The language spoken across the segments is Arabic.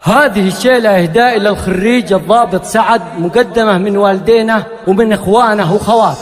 هذه الشيلة إهداء إلى الخريج الضابط سعد، مقدمة من والدينه ومن إخوانه وخواته.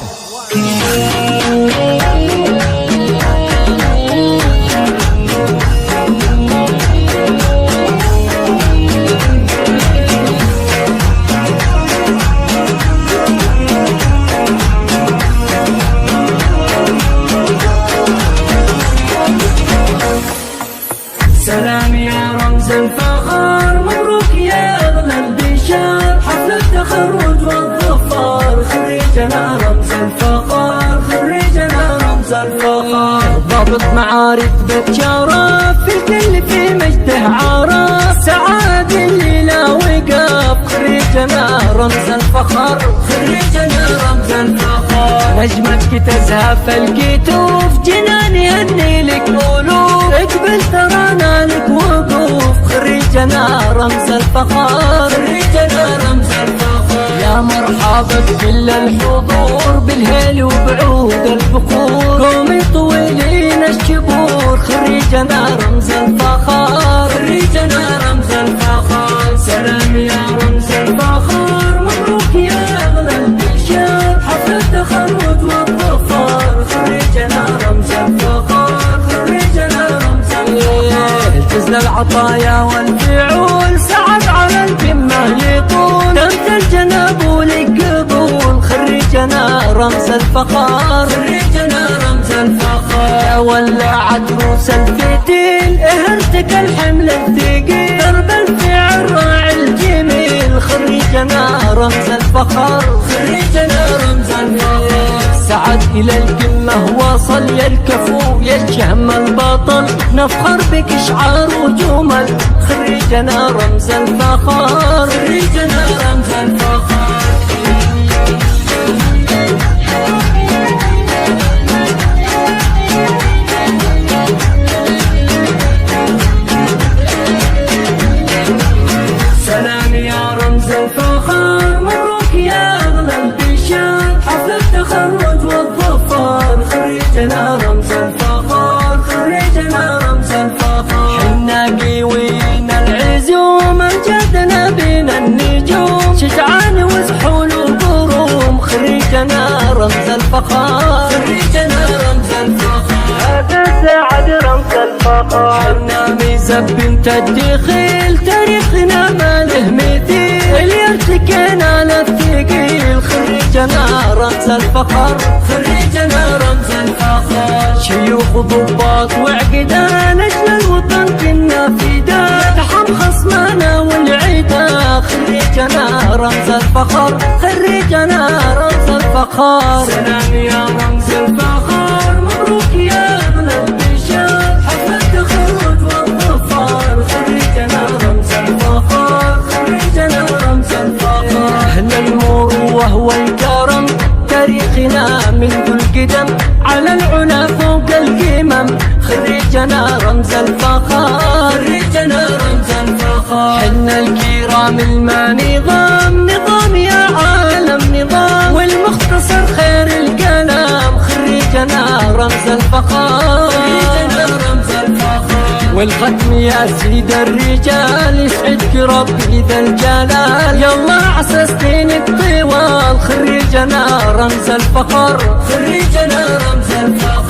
سلام يا رمز الفخر، مبروك يا أغلى البشار، حفل التخرج والظفر، خريجنا رمز الفخر، خريجنا رمز الفخر. ضابط معارف بشرف، في الكل في مجده عرف، سعاد اللي لا وقف، خريجنا رمز الفخر، خريجنا رمز الفخر. نجمتك تزهف الكتوف، جنان يهني لك ألوف، اقبل ترانا لك وقوف، خريجنا رمز الفخر، خريجنا رمز الفخر. يا مرحبا بكل الحضور، بالهيل وبعود البخور، قوم طويلين الشبور، خريجنا رمز الفخر، خريجنا رمز الفخر. سلام يا رمز الفخر، مبروك يا أغلى البشار، حفل التخرج والظفر، خريجنا رمز الفخر، خريجنا رمز الفخر. التزنا العطايا والفعول، سعد على القمة يطول، تمثل جناب ولك قبول، خريجنا رمز الفخر، خريجنا رمز الفخر. يا ولع دروس الفتيل، اهرتك الحمل الثقيل، درب الفعل راعي الجميل، خريجنا رمز الفخر، خريجنا رمز الفخر. سعد إلى القمة وصل، يا الكفو يا الشهم البطل، نفخر بك شعار وجمل، خريجنا رمز الفخر، خريجنا رمز الفخر. سلام يا رمز الفخر، مبروك يا أغلى البشار، حفل التخرج والظفر، خريجنا رمز الفخر، خريجنا رمز الفخر. حنا قيوين العزوم، امجدنا بين النجوم، شجعان وزحول وقروم، خريجنا رمز الفخر، خريجنا رمز الفخر. هذا سعد رمز الفخر. حنا ميزة بنت الدخيل، تاريخنا ما له مثيل، اللي ارتكينا للثقيل، خريجنا رمز الفخر، خريجنا رمز الفخر. شيوخ ضباط وعقدان، اجل الوطن كنا فداء، تحم خصمنا والعدا، خريجنا رمز الفخر، خريجنا رمز الفخر. سلام يا رمز الفخر، مبروك يا أغلى البشار، حفل التخرج والظفر، خريجنا رمز الفخر، خريجنا رمز الفخر. أهل المروة والكرم، تاريخنا منذ القدم، على العلا فوق القمم، خريجنا رمز الفخر، خريجنا رمز الفخر. حنا الكرام الما نظام، نظام يا عالم نظام، والمختصر خير الكلام، خريجنا رمز الفخر، خريجنا رمز الفخر. والختم يا سيد الرجال، يسعدك ربي ذا الجلال، يلا عسى سنينك طوال، خريجنا رمز الفخر، خريجنا رمز الفخر.